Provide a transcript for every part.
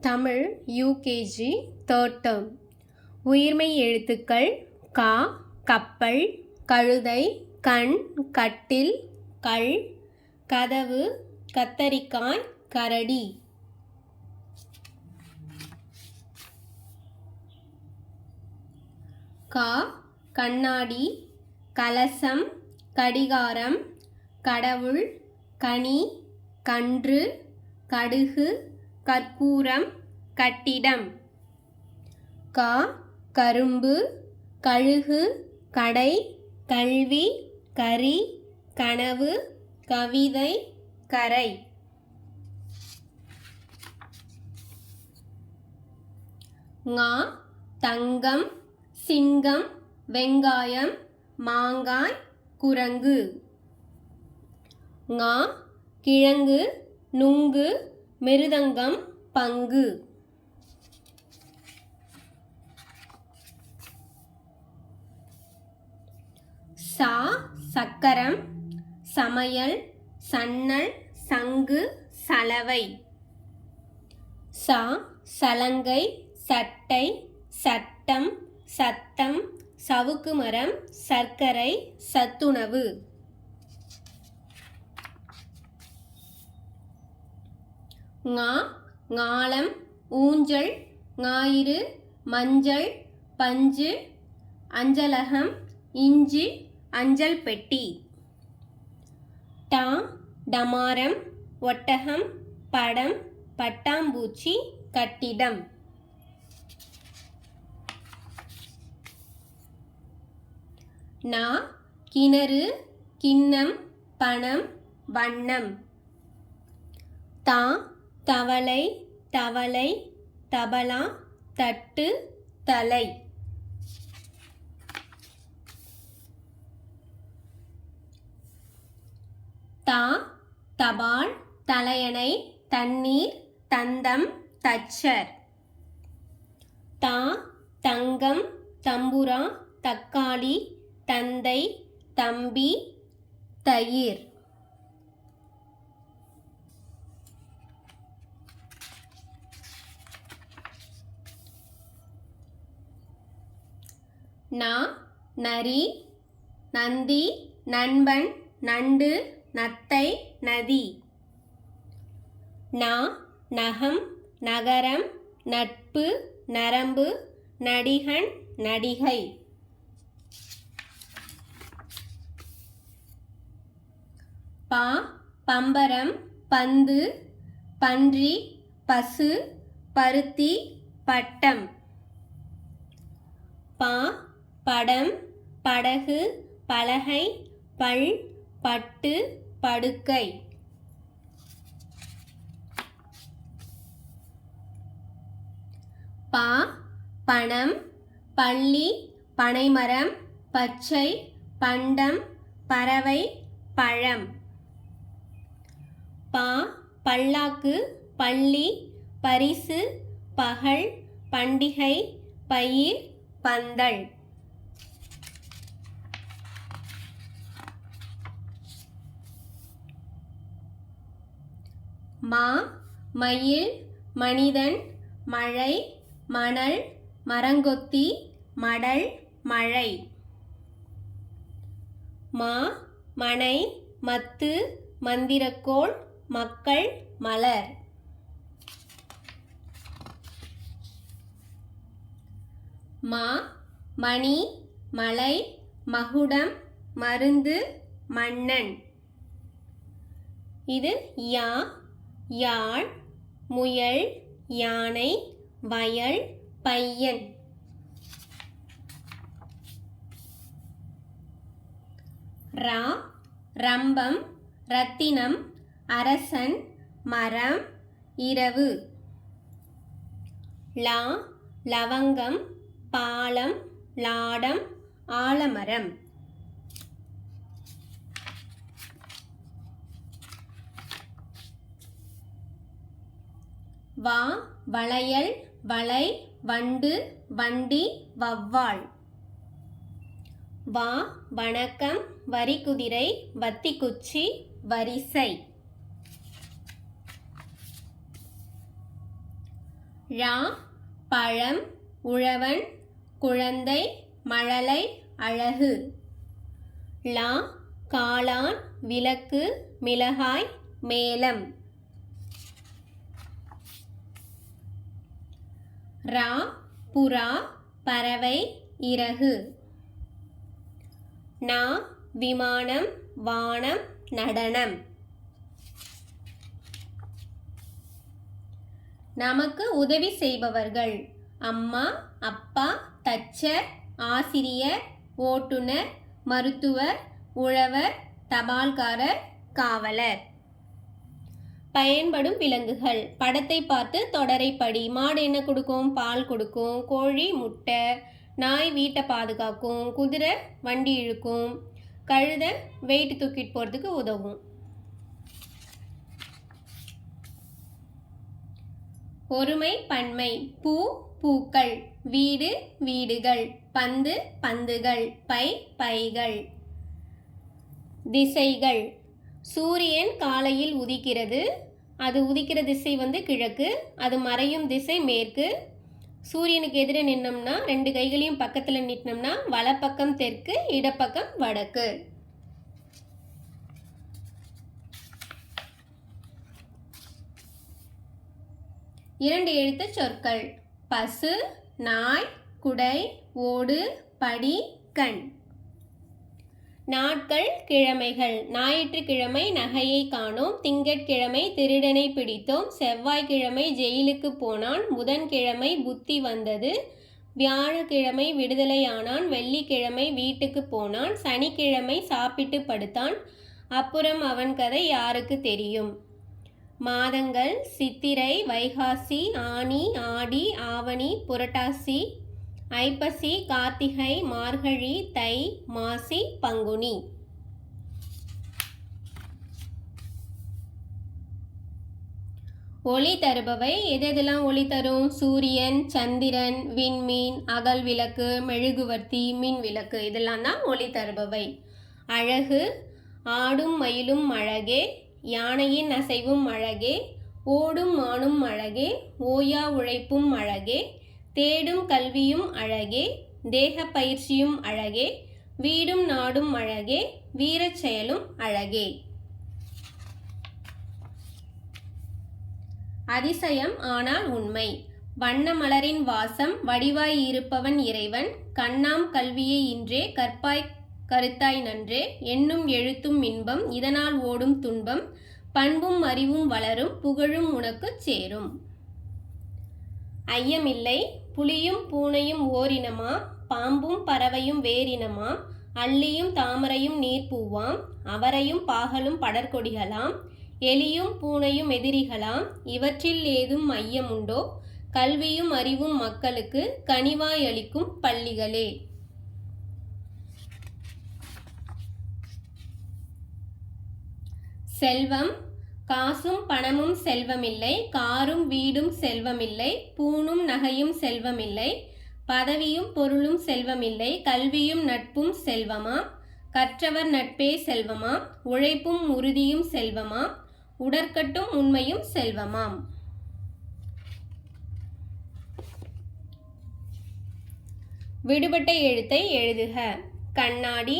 Tamil UKG third term. உயிர்மெய் எழுத்துக்கள் கா, கப்பல், கழுதை, கண், கட்டில், கள், கதவு, கத்தரிக்காய், கரடி. கா, கண்ணாடி, கலசம், கடிகாரம், கடவுள், கனி, கன்று, கடுகு, கற்பூரம், கட்டிடம். கா, கரும்பு, கழுகு, கடை, கல்வி, கரி, கனவு, கவிதை, கரை. ஙா, தங்கம், சிங்கம், வெங்காயம், மாங்காய், குரங்கு. ஙா, கிழங்கு, நுங்கு, மிருதங்கம், பங்கு. சா, சக்கரம், சமையல், சன்னல், சங்கு, சலவை. சா, சலங்கை, சட்டை, சட்டம், சத்தம், சவுக்கு மரம், சர்க்கரை, சத்துணவு. ஞா, ஞாலம், ஊஞ்சல், ஞாயிறு, மஞ்சள், பஞ்சு, அஞ்சலகம், இஞ்சி, அஞ்சல் பெட்டி. டா, டமாரம், ஒட்டகம், படம், பட்டாம்பூச்சி, கட்டிடம். நா, கிணறு, கிண்ணம், பணம், வண்ணம். தா, தவளை, தவளை, தபலா, தட்டு, தலை. தா, தபால், தலையணை, தண்ணீர், தந்தம், தச்சர். தா, தங்கம், தம்புரா, தக்காளி, தந்தை, தம்பி, தயிர். நா, நரி, நந்தி, நண்பன், நண்டு, நத்தை, நதி. நா, நகம், நகரம், நட்பு, நரம்பு, நடிகன், நடிகை. பா, பம்பரம், பந்து, பன்றி, பசு, பருத்தி, பட்டம். பா, படம், படகு, பலகை, பல், பட்டு, படுக்கை. பா, பணம், பள்ளி, பனைமரம், பச்சை, பண்டம், பறவை, பழம். பா, பல்லாக்கு, பள்ளி, பரிசு, பகல், பண்டிகை, பயிர், பந்தல். மா, மயில், மனிதன், மழை, மணல், மரங்கொத்தி, மடல், மழை. மா, மனை, மத்து, மந்திரக்கோள், மக்கள், மலர். மா, மணி, மலை, மகுடம், மருந்து, மன்னன். இது யா, யாழ், முயல், யானை, வயல், பையன். ரா, ரம்பம், ரத்தினம், அரசன், மரம், இரவு. லா, லவங்கம், பாலம், லாடம், ஆலமரம். வா, வளையல், வளை, வண்டு, வண்டி, வவ்வால். வா, வணக்கம், வரிக்குதிரை, வத்திக்குச்சி, வரிசை. ழா பழம் உழவன் குழந்தை மழலை அழகு. லா காளான் விளக்கு மிளகாய் மேலம். ரா புறா பறவை இறகு. நா விமானம் வானம் நடனம். நமக்கு உதவி செய்பவர்கள் அம்மா அப்பா தச்சர் ஆசிரியர் ஓட்டுநர் மருத்துவர் உழவர் தபால்காரர் காவலர். பயன்படும் விலங்குகள். படத்தை பார்த்து தொடரை படி. மாடு என்ன கொடுக்கும்? பால் கொடுக்கும். கோழி முட்டை. நாய் வீட்டை பாதுகாக்கும். குதிரை வண்டி இழுக்கும். கழுதை வெயிட் தூக்கிட்டு போகிறதுக்கு உதவும். ஒருமை பன்மை. பூ பூக்கள். வீடு வீடுகள். பந்து பந்துகள். பை பைகள். திசைகள். சூரியன் காலையில் உதிக்கிறது. அது உதிக்கிற திசை கிழக்கு. அது மறையும் திசை மேற்கு. சூரியனுக்கு எதிரே நின்னோம்னா 2 கைகளையும் பக்கத்தில் நீட்டினோம்னா வலப்பக்கம் தெற்கு இடப்பக்கம் வடக்கு. இரண்டு எழுத்து சொற்கள். பசு நாய் குடை ஓடு படி கண். நாட்கள் கிழமைகள். ஞாயிற்றுக்கிழமை நகையை காணோம். திங்கட்கிழமை திருடனை பிடித்தோம். செவ்வாய்க்கிழமை ஜெயிலுக்கு போனான். புதன்கிழமை புத்தி வந்தது. வியாழக்கிழமை விடுதலையானான். வெள்ளிக்கிழமை வீட்டுக்கு போனான். சனிக்கிழமை சாப்பிட்டு படுத்தான். அப்புறம் அவன் கதை யாருக்கு தெரியும்? மாதங்கள் சித்திரை வைகாசி ஆனி ஆடி ஆவணி புரட்டாசி ஐப்பசி கார்த்திகை மார்கழி தை மாசி பங்குனி. ஒளி தருபவை. எதெல்லாம் ஒளி தரும்? சூரியன் சந்திரன் விண்மீன் அகல் விளக்கு மெழுகுவர்த்தி மின் விளக்கு இதெல்லாம் தான் ஒளி தருபவை. அழகு. ஆடும் மயிலும் அழகே. யானையின் அசைவும் அழகே. ஓடும் மானும் அழகே. ஓயா உழைப்பும் அழகே. தேடும் கல்வியும் அழகே. தேக பயிற்சியும் அழகே. வீடும் நாடும் அழகே. வீரச் செயலும் அழகே. அதிசயம் ஆனால் உண்மை. வண்ண மலரின் வாசம் வடிவாய் இருப்பவன் இறைவன். கண்ணாம் கல்வியை இன்றே கற்பாய் கருத்தாய் நன்றே. எண்ணும் எழுத்தும் இன்பம் இதனால் ஓடும் துன்பம். பண்பும் அறிவும் வளரும் புகழும் உனக்கு சேரும். ஐயமில்லை. புலியும் பூனையும் ஓரினமாம். பாம்பும் பறவையும் வேறினமாம். அள்ளியும் தாமரையும் நீர்ப்பூவாம். அவரையும் பாகலும் படர்கொடிகளாம். எலியும் பூனையும் எதிரிகளாம். இவற்றில் ஏதும் ஐயமுண்டோ? கல்வியும் அறிவும் மக்களுக்கு கனிவாய் அளிக்கும் பள்ளிகளே. செல்வம். காசும் பணமும் செல்வமில்லை. காரும் வீடும் செல்வமில்லை. பூணும் நகையும் செல்வமில்லை. பதவியும் பொருளும் செல்வமில்லை. கல்வியும் நட்பும் செல்வமாம். கற்றவர் நட்பே செல்வமாம். உழைப்பும் உறுதியும் செல்வமாம். உடற்கட்டும் உண்மையும் செல்வமாம். விடுபட்ட எழுத்தை எழுதுக. கண்ணாடி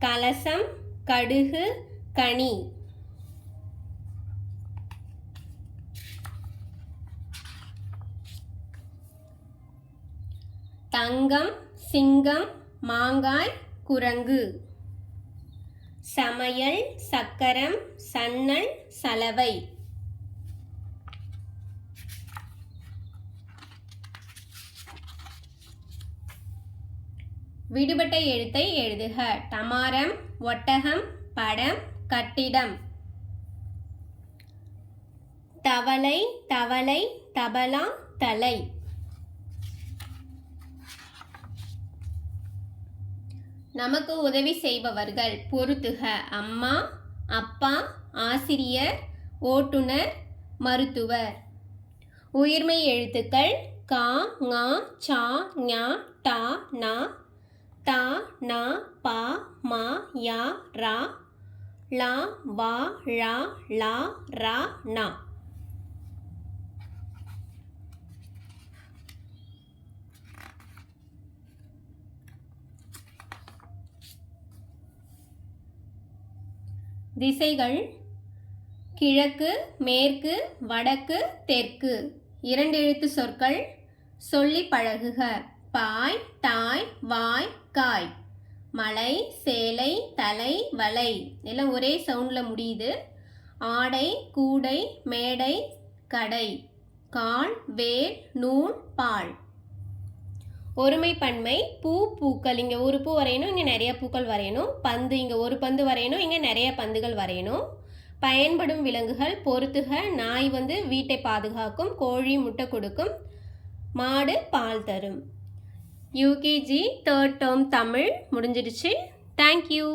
கலசம் கடுகு கனி. தங்கம் சிங்கம் மாங்காய் குரங்கு. சமையல் சக்கரம் சன்னல் சலவை. விடுபட்ட எழுத்தை எழுதுக. டமாரம் ஒட்டகம் படம் கட்டிடம். தவளை தவளை தபலா தலை. நமக்கு உதவி செய்பவர்கள் பொறுத்துக. அம்மா அப்பா ஆசிரியர் ஓட்டுநர் மருத்துவர். உயிர்மை எழுத்துக்கள் கா ங சா ஞ டா நா தா நா பா மா யா ரா லா வா ழா, லா, ரா, நா. திசைகள் கிழக்கு, மேற்கு, வடக்கு, தெற்கு. 2 எழுத்து சொற்கள் சொல்லி பழகுக. பாய், தாய், வாய், காய். மலை, சேலை, தலை, வலை எல்லாம் ஒரே சவுண்டில் முடியுது. ஆடை, கூடை, மேடை, கடை. கால், வேல், நூல், பால். ஒருமை பன்மை பூ, பூக்கள். இங்கே ஒரு பூ வரையணும், இங்கே நிறைய பூக்கள் வரையணும். பந்து, இங்கே ஒரு பந்து வரையணும், இங்கே நிறைய பந்துகள் வரையணும். பயன்படும் விலங்குகள் பொறுத்துக. நாய் வீட்டை பாதுகாக்கும், கோழி முட்டை கொடுக்கும், மாடு பால் தரும். யூகேஜி 3rd term தமிழ் முடிஞ்சிடுச்சு. தேங்க்யூ.